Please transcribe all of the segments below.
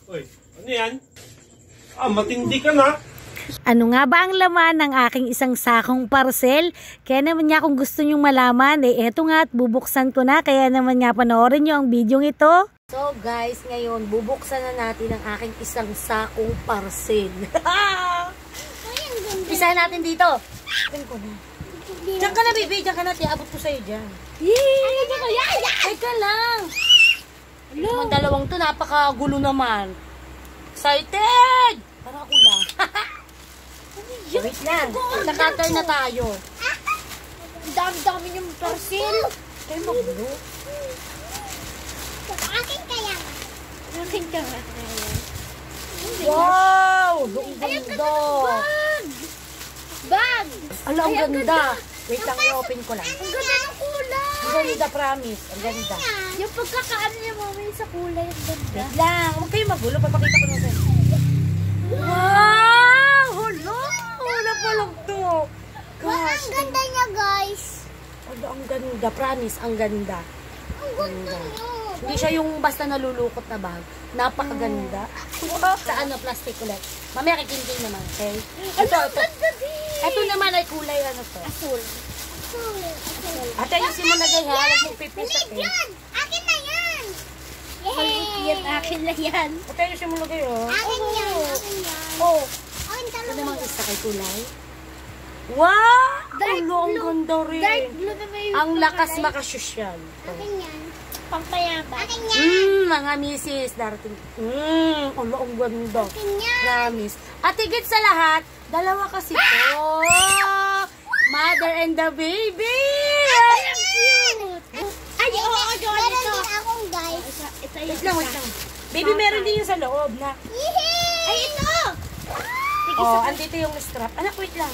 Uy, ano yan? Matindi ka na. Ano nga ba ang laman ng aking isang sakong parcel? Kaya naman nga kung gusto nyong malaman, eto nga at bubuksan ko na. Kaya naman nga panoorin nyo ang video ito. So guys, ngayon bubuksan na natin ang aking isang sakong parcel. Isa natin dito. Tingnan ko na. Diyan ka na, baby. Diyan ka na. Tiabot ko sa'yo dyan. Teka lang. Yung dalawang to, napakagulo naman. Excited! Para ako lang. Wait lang. Nakatay na tayo. Ang dami-dami yung parcel. Kayo magulo. Akin kaya. Akin ka nga. Wow! Ang Ayan ka ganda. Bag! Ala, ang ganda. Wait lang, i-open ko lang. Ang ganda ng kulay. Ang ganda, promise. Ang ganda. Yung pagkakaano niya mamaya sa kulay, ang ganda. Wait lang. Huwag kayo magulo. Papakita ko na sa'yo. Wow! Hulo! Wala pa lang to. Gosh. Ang ganda niya, guys. Ang ganda. Promise, ang ganda. Ang ganda niya. Hindi siya yung basta nalulukot na bag. Napakaganda. Sa ano, plastic ulit. Mamaya kikinting naman, okay? Ito. Ito naman ay kulay ano to. Asul. Ate, ayusin mo na guys ha. Huwag mong pipisak eh. Yan! Akin na yan! Maliit yan. Akin na yan. Ate, ayusin mo na kayo. Akin yan. Akin yan. Oh. Akin Ito talaga. namang isa kay kulay. Wow! Dark Ulo, ang blue. ganda rin. Dark blue na may Ang lakas kulay. makasosyal. Akin yan. Pampayabang. Akin yan. Mga misis, darating. Ulo, ang ganda. Akin yan. Promise. At higit sa lahat, dalawa kasi to. Mother and the baby. Ay, ang cute. Ay, oo, meron din akong guys. Ito Wait lang, wait lang. Baby, meron din yung sa loob na. Yehey! Ay, ito! Oh, andito yung strap. Anak, wait lang.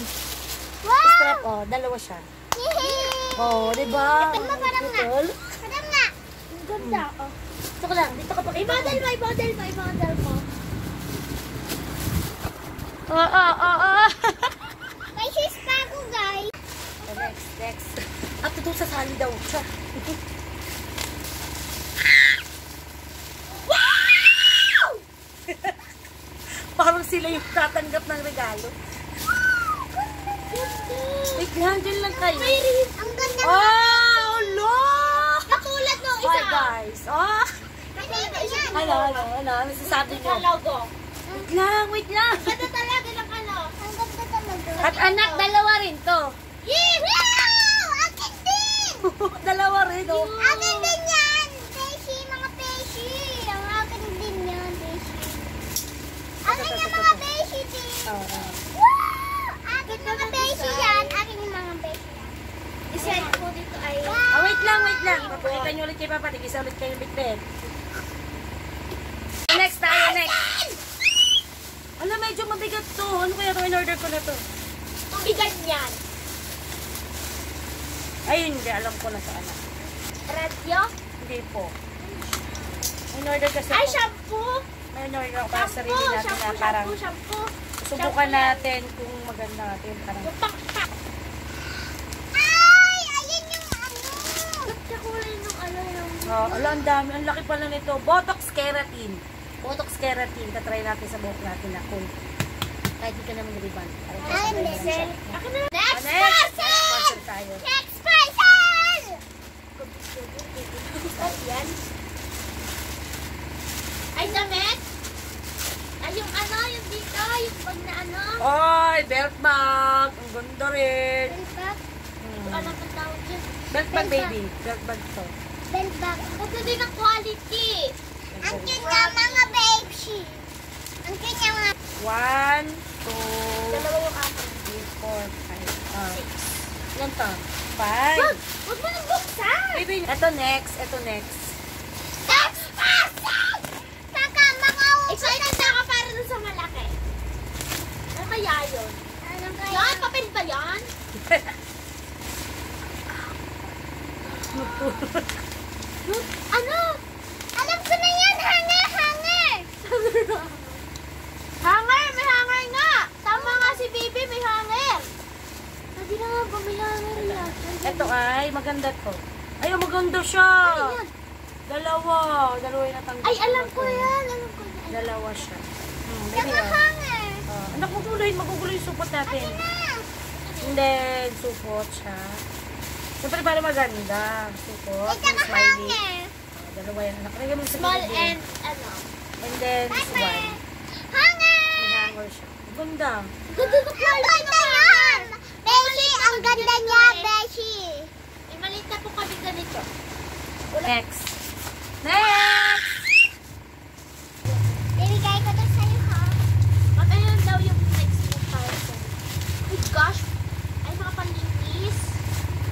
Wow! Strap, oh, dalawa siya. Yehey! Oh, diba? Ito mo, parang nga. Putol. Parang nga. Ang ganda, oh. Ito ko lang, dito ka pa. I-model mo, i-model mo, i-model mo. Oh. May shoes pa ako, guys. Next. At ito sa sali daw siya. Wow! Parang sila yung tatanggap ng regalo. Wait lang, dyan lang kayo. Ang ganda. Oh, look! Katulad nung isa. Hi guys. Oh! Yan. Ano sasabi nyo? logo. Wait lang. Ang ganda talaga ng ano. Ang ganda talaga. At anak, dalawa rin to. Wow! Akin din! Dalawa rin, oh. Akin din yan! Beshi, mga beshi! Ang akin din yan, beshi. Akin yung mga beshi din! Wow! Akin mga beshi yan! Akin yung mga beshi yan. Isend ko dito ay... Wait lang. Papakita nyo ulit kay Papa. Tigisa ulit kayo bitbit. Next tayo, next. Alam, medyo mabigat to. Ano kaya ito? In-order ko na to. Bigat yan! Ayun, hindi. Alam ko na sa anak. Radio? Hindi po. In-order kasi Ay, po. shampoo! May in-order ako para sa sarili natin na parang Shampoo! subukan natin kung maganda natin. Parang Pak! Ay! Ayan yung ano! Ganda kulay nung ano yung... ang dami. Ang laki pala nito. Botox Keratin. Botox Keratin. Tatry natin sa buhok natin na kung kahit di ka naman nariban. Akin din. Akin na. Next Next person! tayo. Next person! Yan. Ay, damit? Ay, yung ano, yung dito, yung bag na ano. Ay, belt bag. Ang ganda rin. Belt bag? Ano ang tawag dyan? Belt bag, baby. Belt bag to. Belt bag. Ganda din ang quality. Ang cute nga mga baby. Ang cute nga mga... 1, 2, Dalawa yung akin. 3, 4, 5. Ilan to? 5. Wag! Huwag mo nang buksan! Baby, ito next. Next person! Saka mga... Excited na ako para dun sa malaki. Ano kaya yun? Ano kaya? Yan, papel ba yan? Ano? Alam ko na yan! Hanger! Hanger! May hanger nga! Tama nga si Bibi, may hanger! Sabi na nga ba, may hanger yan? Ito ay, maganda to. Ay, maganda siya. Ano yan? Dalawa yung natanggap. Ay, alam ko yan! Alam ko yan! Dalawa siya. Baby, Saka oh. hanger. Anak, magugulo yung supot natin. And then, supot siya. Siyempre, para maganda. Supot, Saka yung smiley. hanger. Dalawa yan, anak. Lagyan mo sa Small gilid. and ano. And then, this one. Hanger. May hanger siya. Ganda. Ang ganda yan. Beshi, ang ganda niya, Beshi. May maliit na po kami ganito. Next. Next! Bibigay ko to sa'yo, ha? Ayun daw yung next yung parcel. Oh my gosh. Ay, mga panlinis.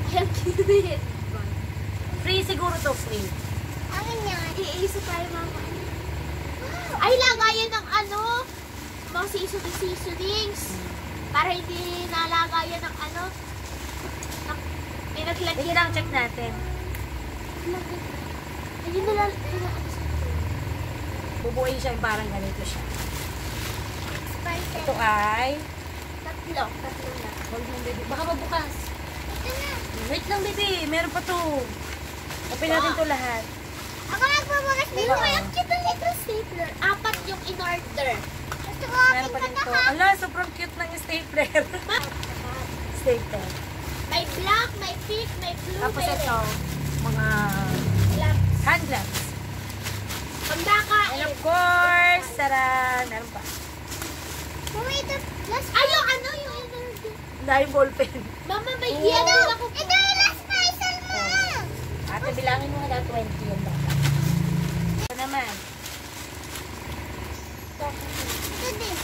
Ay, ang cute. Free siguro to, free. Akin yan. Iisa tayo, mama. Ay, lagayan ng ano, mga seasonings. Para hindi nalagayan ng ano, Sige lang, check natin. Ayun na lang. Bubuin siya yung parang ganito siya. Ito ay... Tatlo na. Hold mo, baby. Baka mabukas. Ito na. Wait lang, baby. Meron pa to. Open natin to lahat. Ako magpapakas dito. Ay, ang cute ang little stapler. 4 yung in-order. Gusto ko Meron pa din to. Ala, sobrang cute ng stapler. Stapler. May black, may pink, may blue. Tapos may ito, mga gloves. hand gloves. Pambaka. And of course, taran. Meron pa. Mama, ito. Ay, yung ano, yung in-order. Dahil ballpen. Mama, may yellow ako. Ito yung last parcel mo. Ate, bilangin mo nga 20 yung bata. Ito naman. Ito din.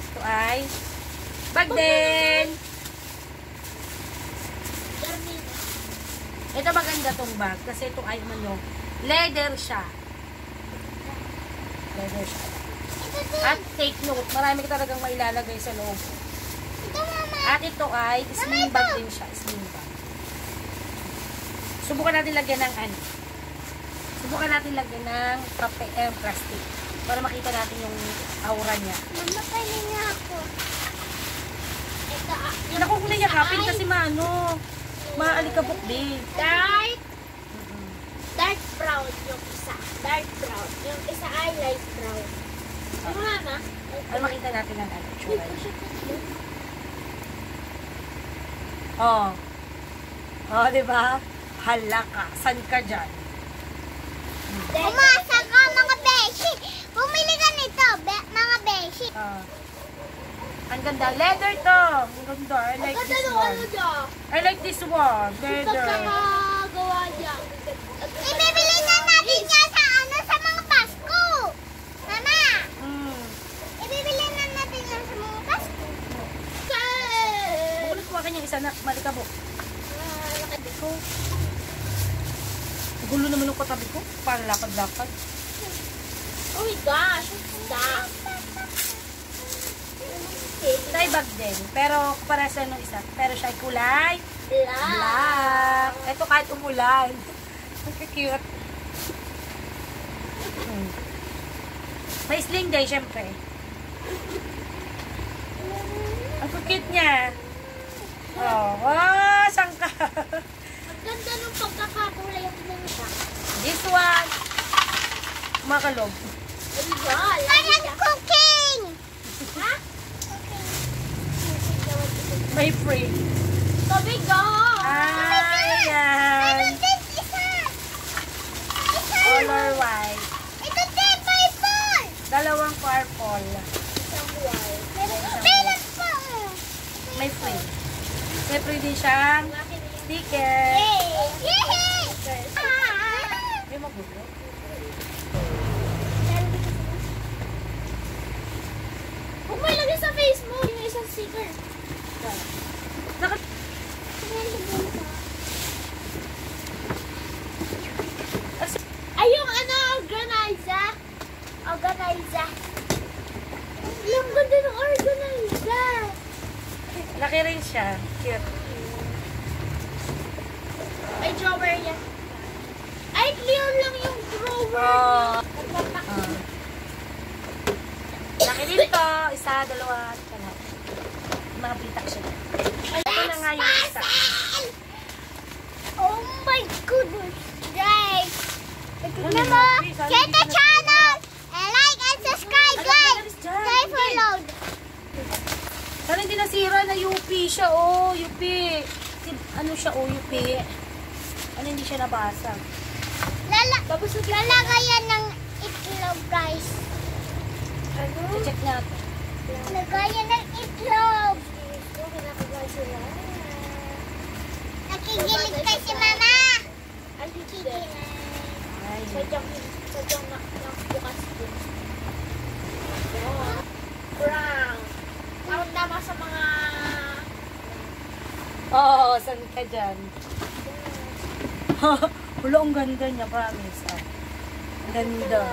Ito ay bag din. Ito maganda tong bag kasi ito ay ano, leather siya. Leather siya. Ito din. At take note, marami ka talagang mailalagay sa loob. Ito, mama. At ito ay sling bag din siya, sling bag. Subukan natin lagyan ng ano. Subukan natin lagyan ng plastic para makita natin yung aura niya. Mama, pwede niya ako. Ito, Yun ako kung niyakapin kasi maalikabok din. Dark brown yung isa. Dark brown. Yung isa ay light brown. Yung mama. Para makita natin ang ano, tsura niya. Oh. Oh, di ba? Hala ka. San ka dyan? Umasa ka mga beshi. Bumili ka nito, mga beshi. Ah. Ang ganda. Leather to. Ang ganda. I like this one. I like this one. Leather. Pagkakagawa niya. Ibibili na natin niya sa ano, sa mga Pasko. Mama, ibibili na natin yan sa mga Pasko. Bukulit ko kanyang isa na malikabok. Ko. Gulo naman yung katabi ko. Parang lakad-lakad. Oh my gosh. Stop. Tie bag din. Pero para sa nung isa. Pero siya ay kulay black. Ito kahit umulan. Ang cute. May sling din, syempre. Ang cute niya. Oh, saan ka? Ang ganda nung pagkakakulay ang pinanita. This one. Makalog. Parang cooking! Ha? May free. Tobigo! Ayan. Meron din isa! Color white. Ito din, purple! Dalawang purple. Isang white. Meron pa! May free. May free din siyang sticker. Yay! May magulo. Huwag mo ilagay sa face mo yung isang sticker. Nakat... Ay, yung ano, organizer. Organizer. Yung ganda ng organizer. Laki rin siya. Cute. May drawer yan. Ay, clear lang yung drawer. Oh. Laki din to. Isa, dalawa, lahat. Mga bitak siya. Ito na nga yung isa. Oh my goodness, guys. Tignan mo, share the channel, and like and subscribe, guys. Stay for load. Sana hindi nasira na UP siya, oh. UP. Ano siya, oh, UP. Ano hindi siya nabasa? Lalagayan ng itlog, guys. I-check natin. Lagayan ng itlog. Nakikilig kay si Mama. Nakikilig. Ay. Sadyang bukas din. Brown. Parang tama sa mga... Oo, saan ka dyan? Wala, ang ganda niya, promise. Ah. Ganda.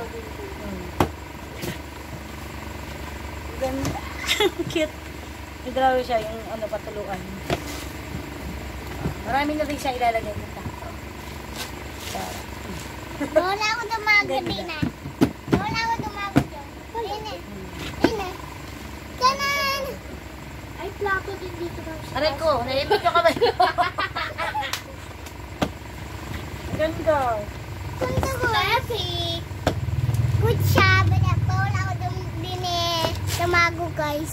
Ganda. Cute. Grabe siya, yung ano, patuluan. Marami na rin siya ilalagay ng tato. Wala ako dumago din eh. Wala ako dumago dyan. Ayun eh. Ayun eh. Kanan! Ay, plato din dito daw siya. Aray ko, naipit yung kamay ko. Ganda. Punta ko. Good job. Wala ako din eh. Dumago, guys.